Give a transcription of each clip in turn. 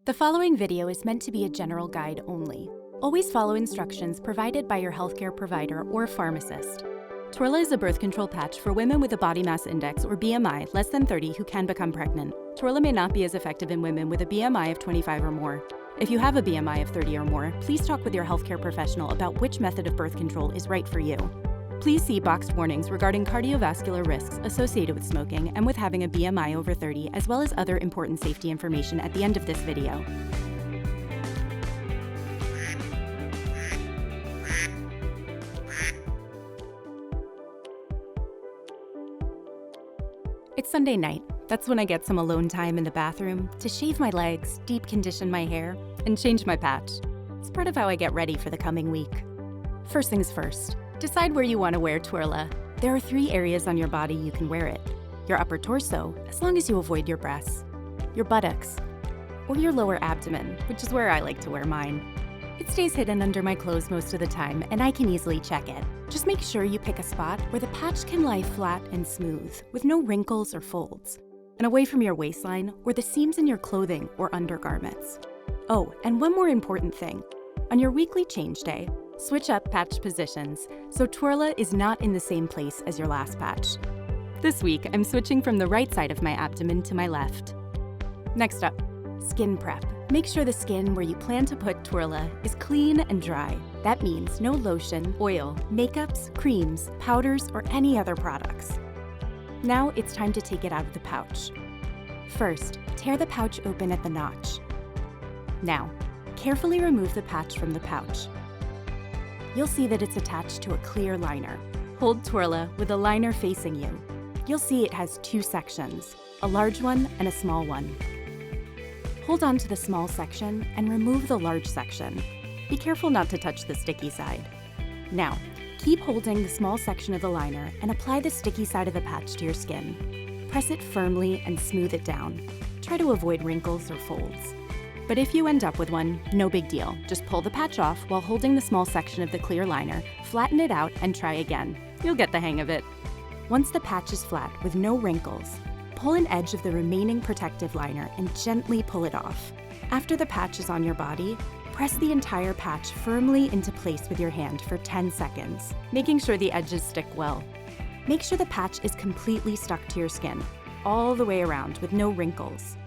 The following video is meant to be a general guide only. Always follow instructions provided by your healthcare provider or pharmacist. Twirla is a birth control patch for women with a body mass index or BMI less than 30 who can become pregnant. Twirla may not be as effective in women with a BMI of 25 or more. If you have a BMI of 30 or more, please talk with your healthcare professional about which method of birth control is right for you. Please see boxed warnings regarding cardiovascular risks associated with smoking and with having a BMI over 30, as well as other important safety information at the end of this video. It's Sunday night. That's when I get some alone time in the bathroom to shave my legs, deep condition my hair, and change my patch. It's part of how I get ready for the coming week. First things first, decide where you want to wear Twirla. There are 3 areas on your body you can wear it. Your upper torso, as long as you avoid your breasts, your buttocks, or your lower abdomen, which is where I like to wear mine. It stays hidden under my clothes most of the time, and I can easily check it. Just make sure you pick a spot where the patch can lie flat and smooth, with no wrinkles or folds, and away from your waistline or the seams in your clothing or undergarments. Oh, and one more important thing. On your weekly change day, switch up patch positions so Twirla is not in the same place as your last patch. This week, I'm switching from the right side of my abdomen to my left. Next up, skin prep. Make sure the skin where you plan to put Twirla is clean and dry. That means no lotion, oil, makeups, creams, powders, or any other products. Now it's time to take it out of the pouch. First, tear the pouch open at the notch. Now, carefully remove the patch from the pouch. You'll see that it's attached to a clear liner. Hold Twirla with a liner facing you. You'll see it has 2 sections, a large one and a small one. Hold on to the small section and remove the large section. Be careful not to touch the sticky side. Now, keep holding the small section of the liner and apply the sticky side of the patch to your skin. Press it firmly and smooth it down. Try to avoid wrinkles or folds. But if you end up with one, no big deal. Just pull the patch off while holding the small section of the clear liner, flatten it out, and try again. You'll get the hang of it. Once the patch is flat with no wrinkles, pull an edge of the remaining protective liner and gently pull it off. After the patch is on your body, press the entire patch firmly into place with your hand for 10 seconds, making sure the edges stick well. Make sure the patch is completely stuck to your skin, all the way around with no wrinkles.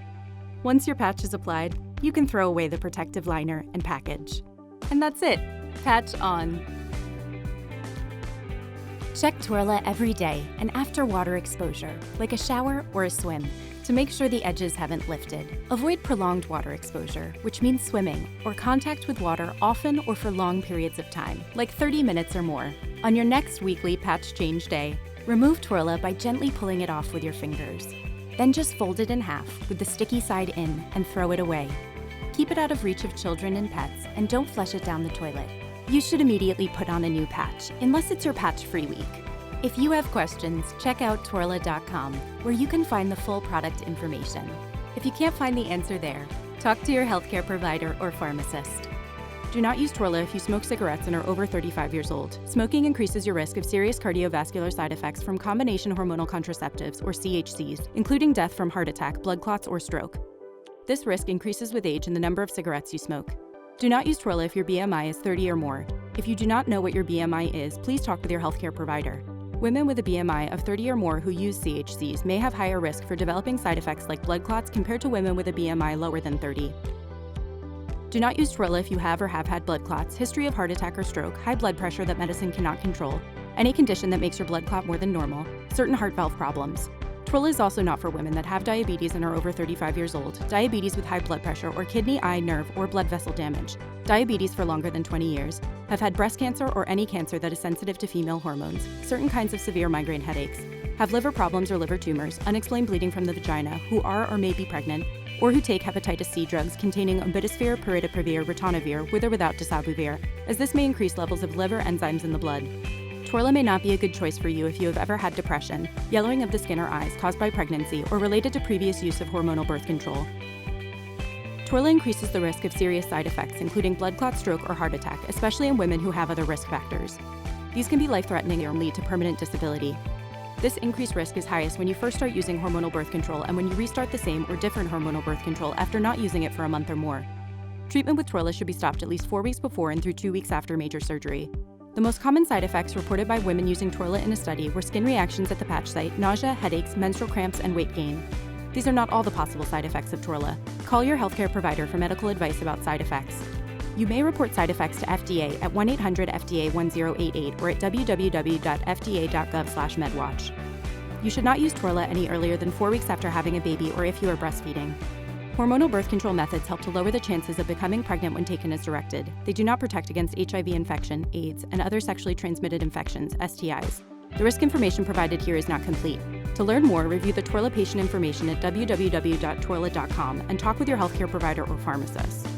Once your patch is applied, you can throw away the protective liner and package. And that's it. Patch on. Check Twirla every day and after water exposure, like a shower or a swim, to make sure the edges haven't lifted. Avoid prolonged water exposure, which means swimming, or contact with water often or for long periods of time, like 30 minutes or more. On your next weekly patch change day, remove Twirla by gently pulling it off with your fingers. Then just fold it in half with the sticky side in and throw it away. Keep it out of reach of children and pets, and don't flush it down the toilet. You should immediately put on a new patch, unless it's your patch-free week. If you have questions, check out Twirla.com, where you can find the full product information. If you can't find the answer there, talk to your healthcare provider or pharmacist. Do not use Twirla if you smoke cigarettes and are over 35 years old. Smoking increases your risk of serious cardiovascular side effects from combination hormonal contraceptives, or CHCs, including death from heart attack, blood clots, or stroke. This risk increases with age and the number of cigarettes you smoke. Do not use Twirla if your BMI is 30 or more. If you do not know what your BMI is, please talk with your healthcare provider. Women with a BMI of 30 or more who use CHCs may have higher risk for developing side effects like blood clots compared to women with a BMI lower than 30. Do not use Twirla if you have or have had blood clots, history of heart attack or stroke, high blood pressure that medicine cannot control, any condition that makes your blood clot more than normal, certain heart valve problems. Twirla is also not for women that have diabetes and are over 35 years old, diabetes with high blood pressure or kidney, eye, nerve, or blood vessel damage, diabetes for longer than 20 years, have had breast cancer or any cancer that is sensitive to female hormones, certain kinds of severe migraine headaches, have liver problems or liver tumors, unexplained bleeding from the vagina, who are or may be pregnant, or who take hepatitis C drugs containing ombitasvir, puridaprevir, ritonavir, with or without dasabuvir, as this may increase levels of liver enzymes in the blood. Twirla may not be a good choice for you if you have ever had depression, yellowing of the skin or eyes caused by pregnancy, or related to previous use of hormonal birth control. Twirla increases the risk of serious side effects, including blood clot, stroke, or heart attack, especially in women who have other risk factors. These can be life-threatening or lead to permanent disability. This increased risk is highest when you first start using hormonal birth control and when you restart the same or different hormonal birth control after not using it for a month or more. Treatment with Twirla should be stopped at least 4 weeks before and through 2 weeks after major surgery. The most common side effects reported by women using Twirla in a study were skin reactions at the patch site, nausea, headaches, menstrual cramps, and weight gain. These are not all the possible side effects of Twirla. Call your healthcare provider for medical advice about side effects. You may report side effects to FDA at 1-800-FDA-1088 or at www.fda.gov/medwatch. You should not use Twirla any earlier than 4 weeks after having a baby or if you are breastfeeding. Hormonal birth control methods help to lower the chances of becoming pregnant when taken as directed. They do not protect against HIV infection, AIDS, and other sexually transmitted infections, STIs. The risk information provided here is not complete. To learn more, review the Twirla patient information at www.twirla.com and talk with your healthcare provider or pharmacist.